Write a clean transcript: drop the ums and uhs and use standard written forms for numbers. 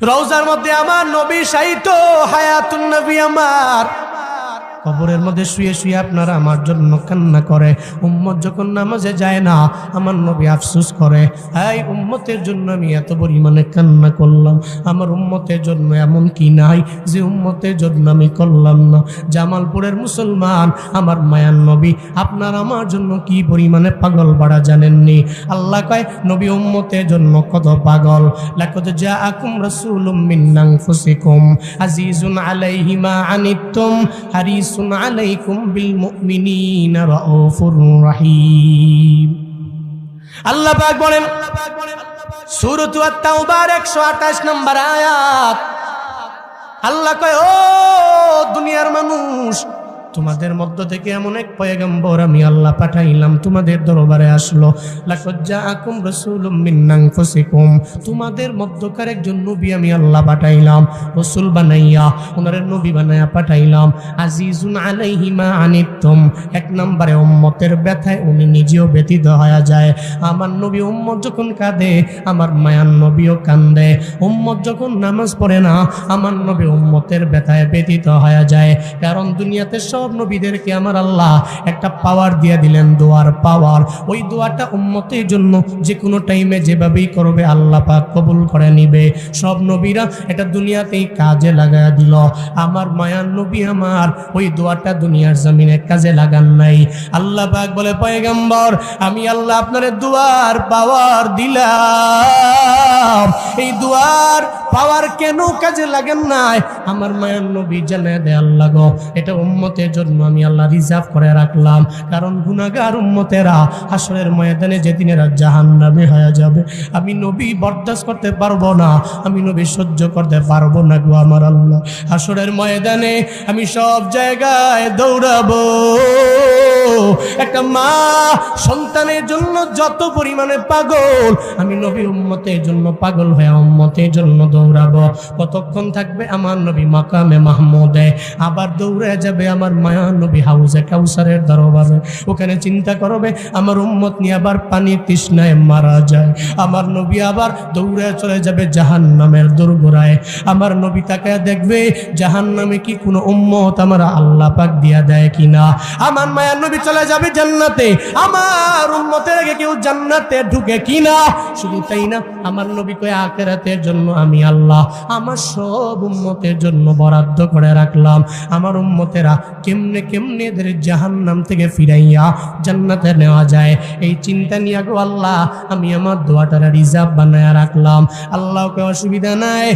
রওজার মধ্যে আমার নবী শায়িত হায়াতুন নবী আমার কবরের মধ্যে শুয়ে শুয়ে আপনারা আমার জন্য কান্না করে। উম্মত যখন নামাজে যায় না আমার নবী আফসোস করে, এই উম্মতের জন্য আমি এত পরিমাণে কান্না করলাম, আমার উম্মতের জন্য এমন কি নাই যে উম্মতের জন্য আমি করলাম না। জামালপুরের মুসলমান আমার মায়ার নবী আপনার আমার জন্য কি পরিমাণে পাগল বাড়া জানেননি। আল্লাহ কয় নবী উম্মতের জন্য কত পাগল। লাকাদ জাআকুম রাসূলুম মিন আনফুসিকুম আজিজুন আলাইহি মা আনিতুম হারিস আলাইকুম বিল মুমিনিনা রাউফুর রহিম। আল্লাহ পাক বলেন সূরাত আত-তাওবার 128 নম্বর আয়াত, আল্লাহ কয় ও দুনিয়ার মানুষ, তোমাদের মধ্য থেকে এমন এক পয়গম্বর আমি আল্লাহ পাঠাইলাম তোমাদের দরবারে আসলো। লাকাদ জাআকুম রাসূলুম মিন আনফুসিকুম, তোমাদের মধ্যকার একজন নবী আমি আল্লাহ পাঠাইলাম, রাসূল বানাইয়া ওনারে নবী বানাইয়া পাঠাইলাম। আজিজুন আলাইহি মা আনিতুম, এক নম্বরে উম্মতের ব্যথায় উনি নিজেও ব্যথিত হয়ে যায়। আমার নবী উম্মত যখন কাঁদে আমার মায়ার নবীও কান্দে। উম্মত যখন নামাজ পড়ে না আমার নবী উম্মতের ব্যথায় ব্যথিত হয়ে যায়। কারণ দুনিয়াতে সব নবীদেরকে আমার আল্লাহ একটা পাওয়ার দিয়ে দিলেন, দোয়ার পাওয়ার। ওই দোয়াটা উম্মতের জন্য যে কোনো টাইমে যেভাবেই করবে আল্লাহ পাক কবুল করে নিবে। সব নবীরা এটা দুনিয়াতেই কাজে লাগায়া দিল, আমার মায়ার নবী আমার ওই দোয়াটা দুনিয়ার জমিনে কাজে লাগান নাই। আল্লাহ পাক বলে পয়গম্বর আমি আল্লাহ আপনার দোয়ার পাওয়ার দিলাম, এই দোয়ার পাওয়ার কেন কাজে লাগেন নাই আমার মায়ার নবী জানায় দেয় আল্লাহ গো, এটা উম্মতের জন্য আমি আল্লাহ রিজার্ভ করে রাখলাম। কারণ গুনাহগার উম্মতেরা হাসরের ময়দানে যেদিন এরা জাহান্নামে হয়ে যাবে আমি নবী বরদাস্ত করতে পারবো না, আমি নবী সহ্য করতে পারবো না গো আমার আল্লাহ। হাসরের ময়দানে আমি সব জায়গায় দৌড়াবো। একটা মা সন্তানের জন্য যত পরিমাণে পাগল আমি নবী উম্মতের জন্য পাগল হয়ে উম্মতের জন্য দৌড়াবো। কতক্ষণ থাকবে আমার নবী মাকামে মাহমুদে, আবার দৌড়ে যাবে আমার মায়া নবী হাউজে কাউসারের দরবারে। ওখানে চিন্তা করবে আমার উম্মত নিয়ে আবার পানি তৃষ্ণায় মারা যায়। আমার নবী আবার দৌড়ে চলে যাবে জাহান্নামের দোরগোড়ায়। আমার নবী তাকায় দেখবে জাহান্নামে কি কোনো উম্মত আমার আল্লাহ পাক দিয়া দেয় কিনা। আমার মায়া নবী চলে যাবে জান্নাতে, আমার উম্মতের আগে কেউ জান্নাতে ঢুকে কিনা। শুধু তাই না, আমার নবী কয় আখিরাতের জন্য আমি আল্লাহ আমার সব উম্মতের জন্য বরাদ্দ করে রাখলাম। আমার উম্মতেরা কেমনে কেমনে এদের জাহান্নাম থেকে ফিরাইয়া জান্নাতে নেওয়া যায় এই চিন্তা নিয়ে গো আল্লাহ আমি আমার দোয়াটা রিজার্ভ বানায়া রাখলাম। আল্লাহকে অসুবিধা নাই।